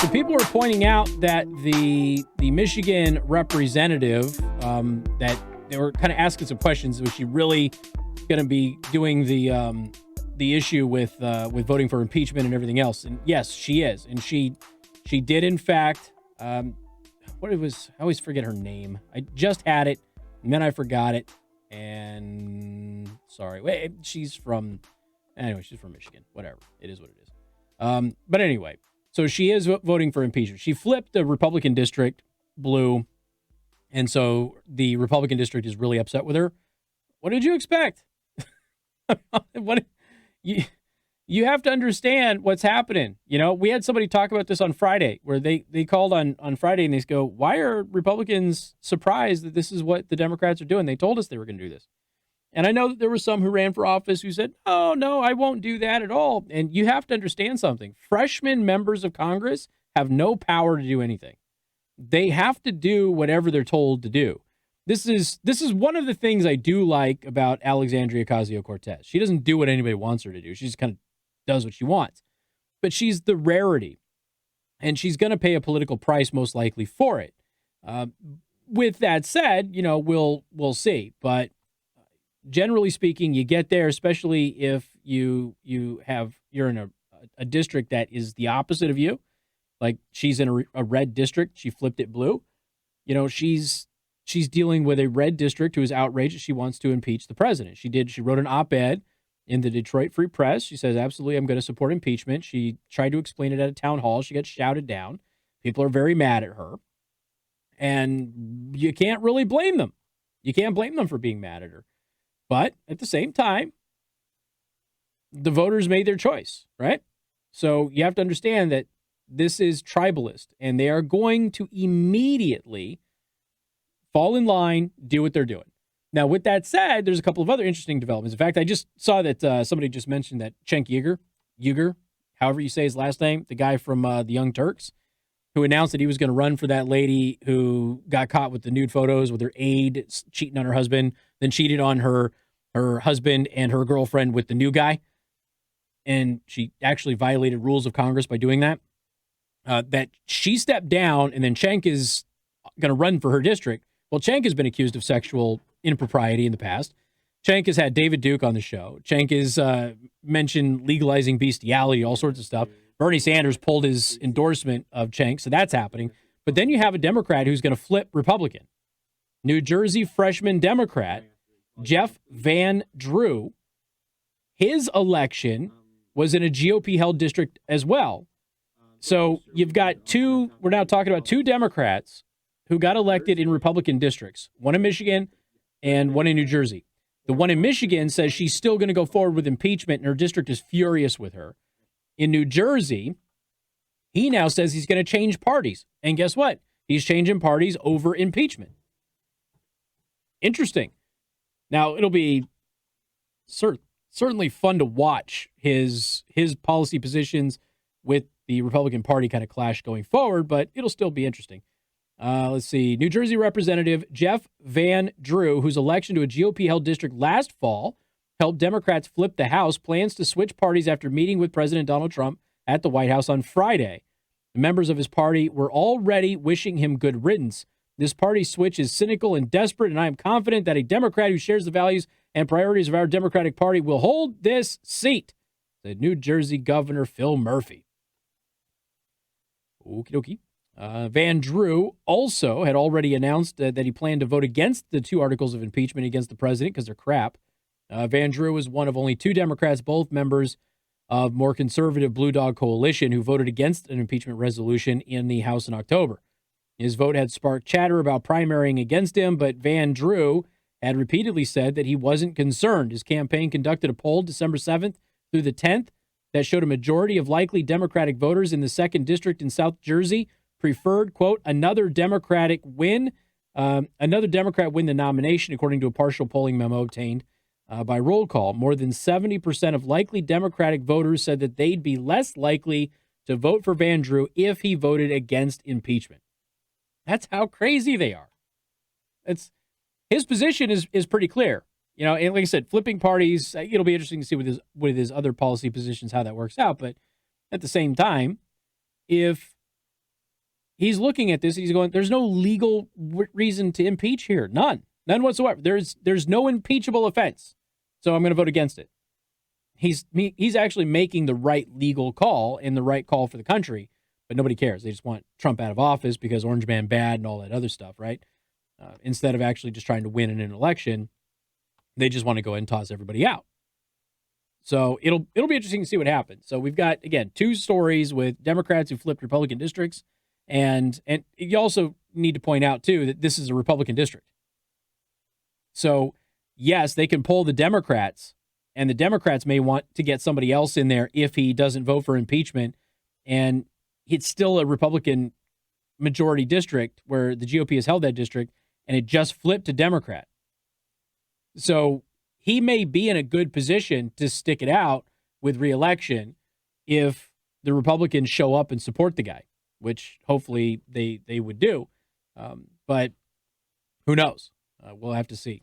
So people were pointing out that the Michigan representative, that they were kind of asking some questions. Was she really going to be doing the issue with voting for impeachment and everything else? And yes, she is, and she did in fact. What it was, I always forget her name. I just had it, and then I forgot it. And sorry, wait, she's from Michigan. Whatever, it is what it is. But anyway. So she is voting for impeachment. She flipped the Republican district blue, and so the Republican district is really upset with her. What did you expect? What you have to understand what's happening. You know, we had somebody talk about this on Friday, where they called on Friday and they go, "Why are Republicans surprised that this is what the Democrats are doing? They told us they were going to do this." And I know that there were some who ran for office who said, "Oh, no, I won't do that at all." And you have to understand something. Freshman members of Congress have no power to do anything. They have to do whatever they're told to do. This is one of the things I do like about Alexandria Ocasio-Cortez. She doesn't do what anybody wants her to do. She just kind of does what she wants. But she's the rarity. And she's going to pay a political price most likely for it. With that said, you know, we'll see. But generally speaking, you get there, especially if you're in a district that is the opposite of you. Like she's in a red district, she flipped it blue. You know, she's dealing with a red district who is outraged. She wants to impeach the president. She wrote an op-ed in the Detroit Free Press. She says, "Absolutely, I'm going to support impeachment." She tried to explain it at a town hall. She got shouted down. People are very mad at her, and you can't really blame them. You can't blame them for being mad at her. But at the same time, the voters made their choice, right? So you have to understand that this is tribalist, and they are going to immediately fall in line, do what they're doing. Now, with that said, there's a couple of other interesting developments. In fact, I just saw that somebody just mentioned that Cenk Uygur, however you say his last name, the guy from the Young Turks, who announced that he was going to run for that lady who got caught with the nude photos with her aide cheating on her husband, then cheated on her husband and her girlfriend with the new guy. And she actually violated rules of Congress by doing that. That she stepped down, and then Cenk is going to run for her district. Well, Cenk has been accused of sexual impropriety in the past. Cenk has had David Duke on the show. Cenk has mentioned legalizing bestiality, all sorts of stuff. Bernie Sanders pulled his endorsement of Cenk, so that's happening. But then you have a Democrat who's going to flip Republican. New Jersey freshman Democrat Jeff Van Drew, his election was in a GOP-held district as well. So you've got we're now talking about two Democrats who got elected in Republican districts, one in Michigan and one in New Jersey. The one in Michigan says she's still going to go forward with impeachment, and her district is furious with her. In New Jersey, he now says he's going to change parties. And guess what? He's changing parties over impeachment. Interesting. Now, it'll be certainly fun to watch his policy positions with the Republican Party kind of clash going forward, but it'll still be interesting. Let's see. New Jersey Representative Jeff Van Drew, whose election to a GOP-held district last fall helped Democrats flip the House, plans to switch parties after meeting with President Donald Trump at the White House on Friday. The members of his party were already wishing him good riddance. This party switch is cynical and desperate, and I am confident that a Democrat who shares the values and priorities of our Democratic Party will hold this seat, said New Jersey Governor Phil Murphy. Okie dokie. Van Drew also had already announced that he planned to vote against the two articles of impeachment against the president because they're crap. Van Drew was one of only two Democrats, both members of more conservative Blue Dog Coalition, who voted against an impeachment resolution in the House in October. His vote had sparked chatter about primarying against him, but Van Drew had repeatedly said that he wasn't concerned. His campaign conducted a poll December 7th through the 10th that showed a majority of likely Democratic voters in the 2nd District in South Jersey preferred, quote, another Democrat win the nomination, according to a partial polling memo obtained by roll call. More than 70% of likely Democratic voters said that they'd be less likely to vote for Van Drew if he voted against impeachment. That's how crazy they are. His position is pretty clear. You know, and like I said, flipping parties, it'll be interesting to see with his other policy positions how that works out. But at the same time, if he's looking at this. He's going, there's no legal reason to impeach here. None whatsoever. There's no impeachable offense. So I'm going to vote against it. He's actually making the right legal call and the right call for the country, but nobody cares. They just want Trump out of office because Orange Man bad and all that other stuff, right? Instead of actually just trying to win in an election, they just want to go ahead and toss everybody out. So it'll be interesting to see what happens. So we've got, again, 2 stories with Democrats who flipped Republican districts. And you also need to point out, too, that this is a Republican district. So, yes, they can poll the Democrats, and the Democrats may want to get somebody else in there if he doesn't vote for impeachment. And it's still a Republican majority district where the GOP has held that district, and it just flipped to Democrat. So he may be in a good position to stick it out with re-election if the Republicans show up and support the guy, which hopefully they would do. But who knows? We'll have to see.